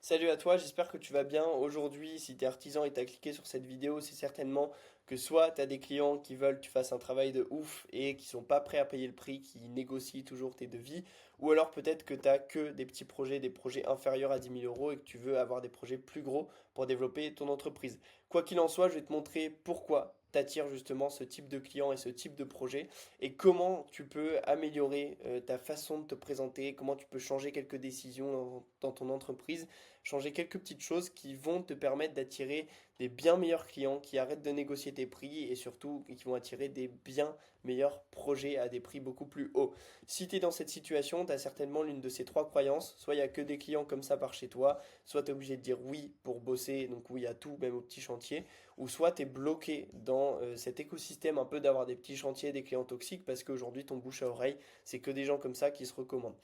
Salut à toi, j'espère que tu vas bien. Aujourd'hui, si tu es artisan et tu as cliqué sur cette vidéo, c'est certainement que soit tu as des clients qui veulent que tu fasses un travail de ouf et qui sont pas prêts à payer le prix, qui négocient toujours tes devis, ou alors peut-être que tu as que des petits projets, des projets inférieurs à 10 000 € et que tu veux avoir des projets plus gros pour développer ton entreprise. Quoi qu'il en soit, je vais te montrer pourquoi t'attires justement ce type de client et ce type de projet et comment tu peux améliorer ta façon de te présenter, comment tu peux changer quelques décisions dans ton entreprise, changer quelques petites choses qui vont te permettre d'attirer des bien meilleurs clients qui arrêtent de négocier tes prix et surtout qui vont attirer des bien meilleurs projets à des prix beaucoup plus hauts. Si tu es dans cette situation, tu as certainement l'une de ces trois croyances. Soit il n'y a que des clients comme ça par chez toi, soit tu es obligé de dire oui pour bosser, donc oui à tout, même aux petits chantiers, ou soit tu es bloqué dans cet écosystème un peu d'avoir des petits chantiers, des clients toxiques, parce qu'aujourd'hui ton bouche à oreille, c'est que des gens comme ça qui se recommandent.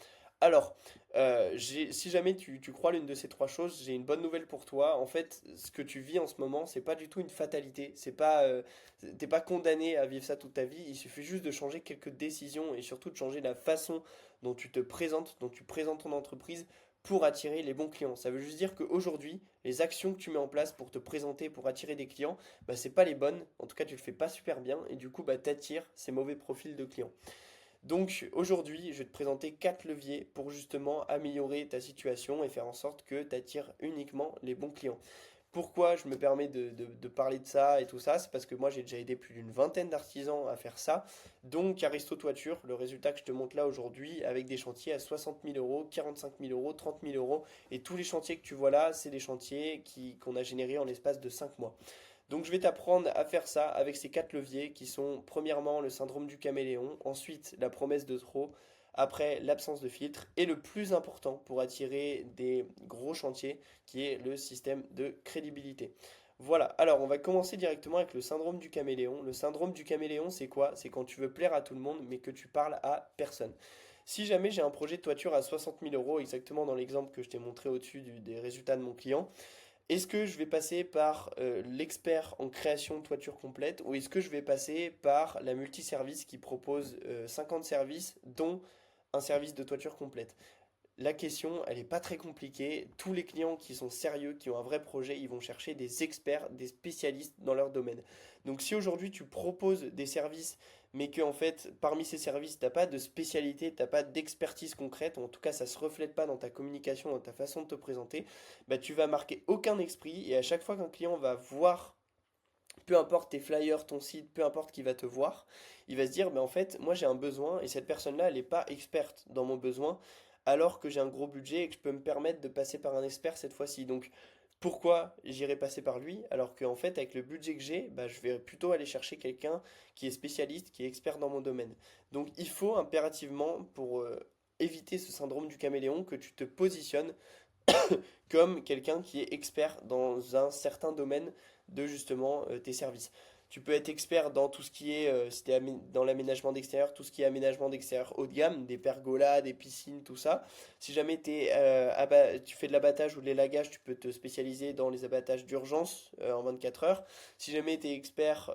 Alors, si jamais tu crois l'une de ces trois choses, j'ai une bonne nouvelle pour toi. En fait, ce que tu vis en ce moment, c'est pas du tout une fatalité. T'es pas condamné à vivre ça toute ta vie. Il suffit juste de changer quelques décisions et surtout de changer la façon dont tu te présentes, dont tu présentes ton entreprise pour attirer les bons clients. Ça veut juste dire qu'aujourd'hui, les actions que tu mets en place pour te présenter, pour attirer des clients, bah, c'est pas les bonnes. En tout cas, tu le fais pas super bien et du coup, bah, t'attires ces mauvais profils de clients. Donc aujourd'hui, je vais te présenter 4 leviers pour justement améliorer ta situation et faire en sorte que tu attires uniquement les bons clients. Pourquoi je me permets de parler de ça et tout ça? C'est parce que moi j'ai déjà aidé plus d'une vingtaine d'artisans à faire ça. Donc Aristo Toiture, le résultat que je te montre là aujourd'hui, avec des chantiers à 60 000 €, 45 000 €, 30 000 € et tous les chantiers que tu vois là, c'est des chantiers qu'on a générés en l'espace de 5 mois. Donc je vais t'apprendre à faire ça avec ces quatre leviers qui sont premièrement le syndrome du caméléon, ensuite la promesse de trop, après l'absence de filtre et le plus important pour attirer des gros chantiers qui est le système de crédibilité. Voilà, alors on va commencer directement avec le syndrome du caméléon. Le syndrome du caméléon, c'est quoi? C'est quand tu veux plaire à tout le monde mais que tu parles à personne. Si jamais j'ai un projet de toiture à 60 000 €, exactement dans l'exemple que je t'ai montré au-dessus des résultats de mon client, est-ce que je vais passer par l'expert en création de toiture complète ou est-ce que je vais passer par la multiservice qui propose 50 services dont un service de toiture complète? La question, elle n'est pas très compliquée. Tous les clients qui sont sérieux, qui ont un vrai projet, ils vont chercher des experts, des spécialistes dans leur domaine. Donc si aujourd'hui tu proposes des services, mais que en fait parmi ces services, tu n'as pas de spécialité, tu n'as pas d'expertise concrète, ou en tout cas ça ne se reflète pas dans ta communication, dans ta façon de te présenter, bah, tu vas marquer aucun esprit et à chaque fois qu'un client va voir peu importe tes flyers, ton site, peu importe qui va te voir, il va se dire, mais en fait, moi j'ai un besoin et cette personne-là, elle n'est pas experte dans mon besoin, alors que j'ai un gros budget et que je peux me permettre de passer par un expert cette fois-ci. Donc, pourquoi j'irai passer par lui, alors qu'en fait, avec le budget que j'ai, bah, je vais plutôt aller chercher quelqu'un qui est spécialiste, qui est expert dans mon domaine. Donc, il faut impérativement, pour éviter ce syndrome du caméléon, que tu te positionnes comme quelqu'un qui est expert dans un certain domaine de justement tes services. Tu peux être expert dans tout ce qui est, si t'es dans l'aménagement d'extérieur, tout ce qui est aménagement d'extérieur haut de gamme, des pergolas, des piscines, tout ça. Si jamais tu fais de l'abattage ou de l'élagage, tu peux te spécialiser dans les abattages d'urgence en 24 heures. Si jamais tu es expert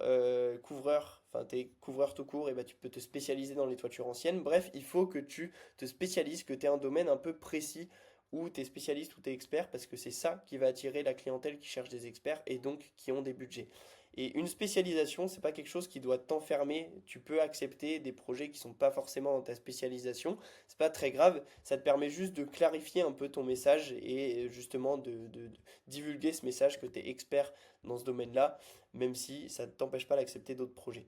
couvreur, enfin tu es couvreur tout court, et ben tu peux te spécialiser dans les toitures anciennes. Bref, il faut que tu te spécialises, que tu aies un domaine un peu précis où tu es spécialiste ou tu es expert, parce que c'est ça qui va attirer la clientèle qui cherche des experts et donc qui ont des budgets. Et une spécialisation, c'est pas quelque chose qui doit t'enfermer. Tu peux accepter des projets qui sont pas forcément dans ta spécialisation. C'est pas très grave. Ça te permet juste de clarifier un peu ton message et justement de divulguer ce message que tu es expert dans ce domaine-là, même si ça ne t'empêche pas d'accepter d'autres projets.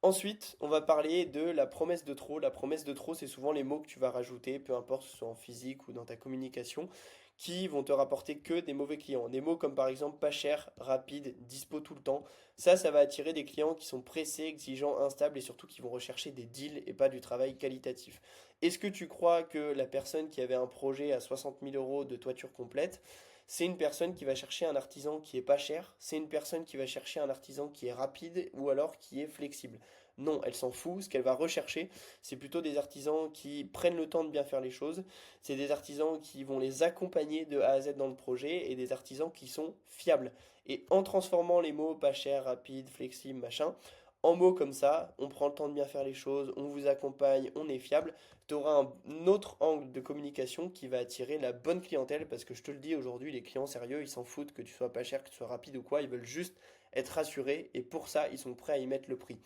Ensuite, on va parler de la promesse de trop. La promesse de trop, c'est souvent les mots que tu vas rajouter, peu importe que ce soit en physique ou dans ta communication, qui vont te rapporter que des mauvais clients. Des mots comme par exemple pas cher, rapide, dispo tout le temps. Ça va attirer des clients qui sont pressés, exigeants, instables et surtout qui vont rechercher des deals et pas du travail qualitatif. Est-ce que tu crois que la personne qui avait un projet à 60 000 € de toiture complète, c'est une personne qui va chercher un artisan qui est pas cher, c'est une personne qui va chercher un artisan qui est rapide ou alors qui est flexible? Non, elle s'en fout. Ce qu'elle va rechercher, c'est plutôt des artisans qui prennent le temps de bien faire les choses. C'est des artisans qui vont les accompagner de A à Z dans le projet et des artisans qui sont fiables. Et en transformant les mots pas cher, rapide, flexible, machin, en mots comme ça, on prend le temps de bien faire les choses, on vous accompagne, on est fiable, tu auras un autre angle de communication qui va attirer la bonne clientèle parce que je te le dis aujourd'hui, les clients sérieux, ils s'en foutent que tu sois pas cher, que tu sois rapide ou quoi, ils veulent juste être rassurés et pour ça, ils sont prêts à y mettre le prix.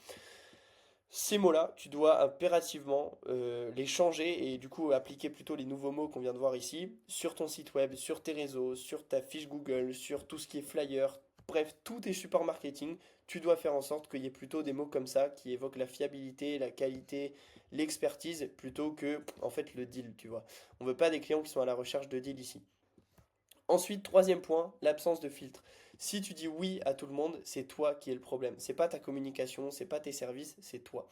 Ces mots-là, tu dois impérativement les changer et du coup appliquer plutôt les nouveaux mots qu'on vient de voir ici sur ton site web, sur tes réseaux, sur ta fiche Google, sur tout ce qui est flyer, bref, tous tes supports marketing. Tu dois faire en sorte qu'il y ait plutôt des mots comme ça qui évoquent la fiabilité, la qualité, l'expertise plutôt que en fait le deal, tu vois. On veut pas des clients qui sont à la recherche de deal ici. Ensuite, troisième point, l'absence de filtre. Si tu dis oui à tout le monde, c'est toi qui es le problème. C'est pas ta communication, c'est pas tes services, c'est toi.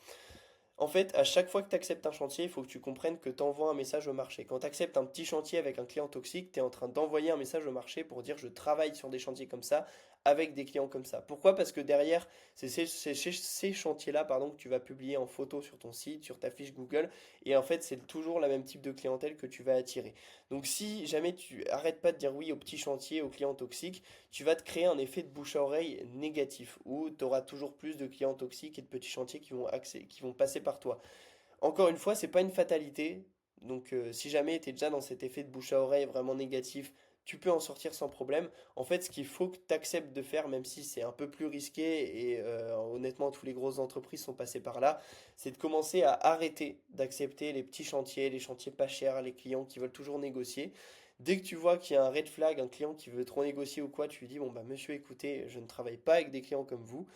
En fait, à chaque fois que tu acceptes un chantier, il faut que tu comprennes que tu envoies un message au marché. Quand tu acceptes un petit chantier avec un client toxique, tu es en train d'envoyer un message au marché pour dire je travaille sur des chantiers comme ça, avec des clients comme ça. Pourquoi? Parce que derrière, c'est ces chantiers-là pardon, que tu vas publier en photo sur ton site, sur ta fiche Google, et en fait, c'est toujours la même type de clientèle que tu vas attirer. Donc si jamais tu arrêtes pas de dire oui aux petits chantiers, aux clients toxiques, tu vas te créer un effet de bouche à oreille négatif où tu auras toujours plus de clients toxiques et de petits chantiers qui vont passer par toi. Encore une fois, c'est pas une fatalité. Donc si jamais tu es déjà dans cet effet de bouche à oreille vraiment négatif, tu peux en sortir sans problème. En fait, ce qu'il faut que tu acceptes de faire, même si c'est un peu plus risqué, et honnêtement, toutes les grosses entreprises sont passées par là, c'est de commencer à arrêter d'accepter les petits chantiers, les chantiers pas chers, les clients qui veulent toujours négocier. Dès que tu vois qu'il y a un red flag, un client qui veut trop négocier ou quoi, tu lui dis, bon bah monsieur, écoutez, je ne travaille pas avec des clients comme vous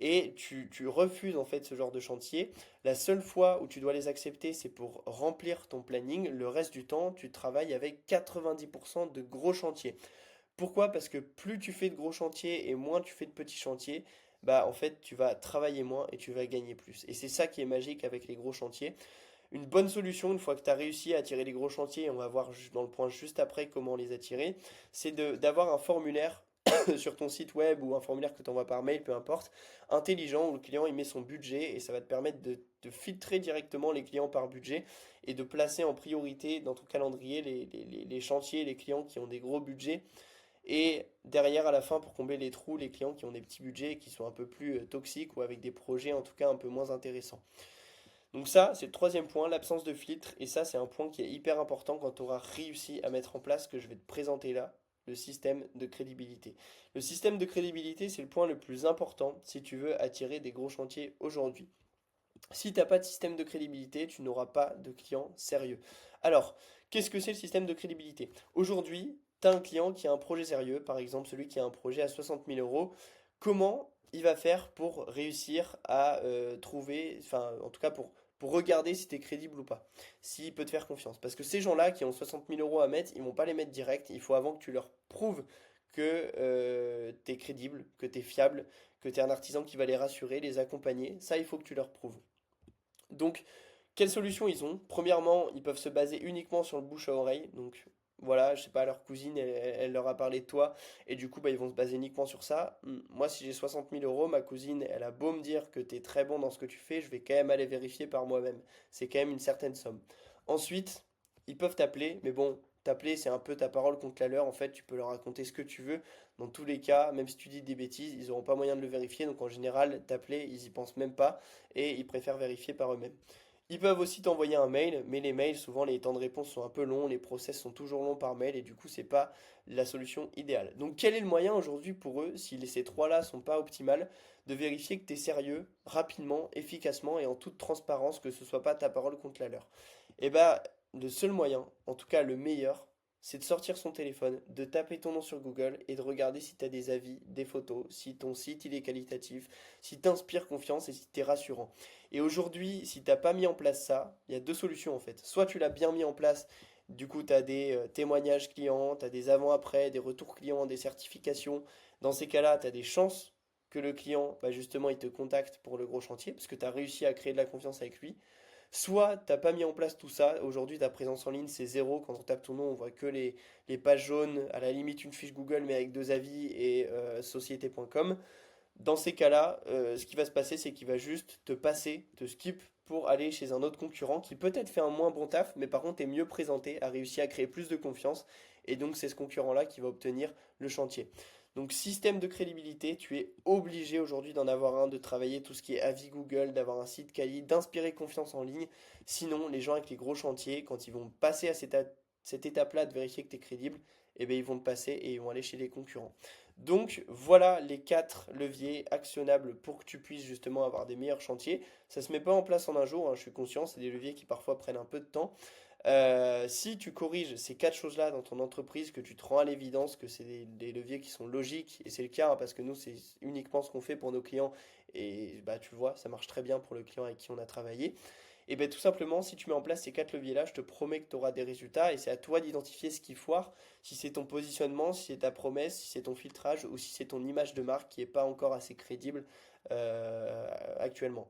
et tu refuses en fait ce genre de chantier. La seule fois où tu dois les accepter, c'est pour remplir ton planning. Le reste du temps, tu travailles avec 90% de gros chantiers. Pourquoi? Parce que plus tu fais de gros chantiers et moins tu fais de petits chantiers, bah en fait tu vas travailler moins et tu vas gagner plus. Et c'est ça qui est magique avec les gros chantiers. Une bonne solution, une fois que tu as réussi à attirer les gros chantiers, et on va voir dans le point juste après comment les attirer, c'est d'avoir un formulaire sur ton site web ou un formulaire que tu envoies par mail, peu importe, intelligent où le client il met son budget et ça va te permettre de filtrer directement les clients par budget et de placer en priorité dans ton calendrier les chantiers, les clients qui ont des gros budgets et derrière à la fin pour combler les trous, les clients qui ont des petits budgets et qui sont un peu plus toxiques ou avec des projets en tout cas un peu moins intéressants. Donc ça, c'est le troisième point, l'absence de filtre. Et ça, c'est un point qui est hyper important quand tu auras réussi à mettre en place ce que je vais te présenter là, le système de crédibilité. Le système de crédibilité, c'est le point le plus important si tu veux attirer des gros chantiers aujourd'hui. Si tu n'as pas de système de crédibilité, tu n'auras pas de clients sérieux. Alors, qu'est-ce que c'est le système de crédibilité? Aujourd'hui, tu as un client qui a un projet sérieux, par exemple celui qui a un projet à 60 000 euros. Comment il va faire pour réussir à trouver, enfin en tout cas pour regarder si tu es crédible ou pas, s'il peut te faire confiance. Parce que ces gens-là qui ont 60 000 euros à mettre, ils vont pas les mettre direct, il faut avant que tu leur prouves que tu es crédible, que tu es fiable, que tu es un artisan qui va les rassurer, les accompagner. Ça, il faut que tu leur prouves. Donc, quelles solutions ils ont? Premièrement, ils peuvent se baser uniquement sur le bouche à oreille. Donc, voilà, je sais pas, leur cousine, elle leur a parlé de toi, et du coup, bah, ils vont se baser uniquement sur ça. Moi, si j'ai 60 000 euros, ma cousine, elle a beau me dire que tu es très bon dans ce que tu fais, je vais quand même aller vérifier par moi-même. C'est quand même une certaine somme. Ensuite, ils peuvent t'appeler, mais bon, t'appeler, c'est un peu ta parole contre la leur. En fait, tu peux leur raconter ce que tu veux. Dans tous les cas, même si tu dis des bêtises, ils n'auront pas moyen de le vérifier. Donc, en général, t'appeler, ils y pensent même pas et ils préfèrent vérifier par eux-mêmes. Ils peuvent aussi t'envoyer un mail, mais les mails, souvent les temps de réponse sont un peu longs, les process sont toujours longs par mail et du coup, c'est pas la solution idéale. Donc, quel est le moyen aujourd'hui pour eux, si ces trois-là sont pas optimales, de vérifier que tu es sérieux, rapidement, efficacement et en toute transparence, que ce soit pas ta parole contre la leur? Eh ben, le seul moyen, en tout cas le meilleur, c'est de sortir son téléphone, de taper ton nom sur Google et de regarder si tu as des avis, des photos, si ton site il est qualitatif, si t'inspires confiance et si t'es rassurant. Et aujourd'hui, si t'as pas mis en place ça, il y a deux solutions en fait. Soit tu l'as bien mis en place, du coup tu as des témoignages clients, tu as des avant-après, des retours clients, des certifications. Dans ces cas-là, tu as des chances que le client, bah, justement, il te contacte pour le gros chantier, parce que tu as réussi à créer de la confiance avec lui. Soit t'as pas mis en place tout ça, aujourd'hui ta présence en ligne c'est zéro, quand on tape ton nom on voit que les pages jaunes, à la limite une fiche Google mais avec deux avis et société.com. Dans ces cas-là, ce qui va se passer, c'est qu'il va juste te passer, te skip pour aller chez un autre concurrent qui peut-être fait un moins bon taf, mais par contre est mieux présenté, a réussi à créer plus de confiance, et donc c'est ce concurrent-là qui va obtenir le chantier. Donc système de crédibilité, tu es obligé aujourd'hui d'en avoir un, de travailler tout ce qui est avis Google, d'avoir un site quali, d'inspirer confiance en ligne. Sinon, les gens avec les gros chantiers, quand ils vont passer à cette étape-là de vérifier que tu es crédible, eh bien, ils vont le passer et ils vont aller chez les concurrents. Donc voilà les quatre leviers actionnables pour que tu puisses justement avoir des meilleurs chantiers. Ça se met pas en place en un jour, hein, je suis conscient, c'est des leviers qui parfois prennent un peu de temps. Si tu corriges ces quatre choses-là dans ton entreprise, que tu te rends à l'évidence que c'est des leviers qui sont logiques, et c'est le cas, hein, parce que nous, c'est uniquement ce qu'on fait pour nos clients, et bah, tu le vois, ça marche très bien pour le client avec qui on a travaillé, et bien tout simplement, si tu mets en place ces quatre leviers-là, je te promets que tu auras des résultats, et c'est à toi d'identifier ce qui foire, si c'est ton positionnement, si c'est ta promesse, si c'est ton filtrage, ou si c'est ton image de marque qui n'est pas encore assez crédible actuellement.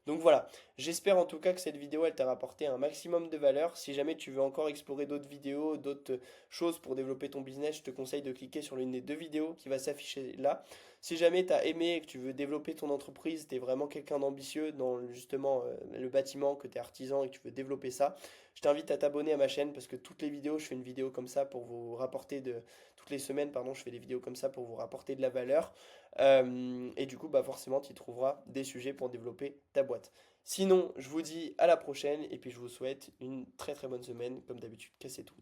Donc voilà, j'espère en tout cas que cette vidéo elle t'a rapporté un maximum de valeur. Si jamais tu veux encore explorer d'autres vidéos, d'autres choses pour développer ton business, je te conseille de cliquer sur l'une des deux vidéos qui va s'afficher là. Si jamais tu as aimé et que tu veux développer ton entreprise, tu es vraiment quelqu'un d'ambitieux dans justement le bâtiment, que tu es artisan et que tu veux développer ça, je t'invite à t'abonner à ma chaîne parce que toutes les vidéos, je fais une vidéo comme ça pour vous rapporter de... Toutes les semaines, pardon, je fais des vidéos comme ça pour vous rapporter de la valeur. Et du coup, bah forcément, tu y trouveras des sujets pour développer ta boîte. Sinon, je vous dis à la prochaine et puis je vous souhaite une très très bonne semaine. Comme d'habitude, cassez tout.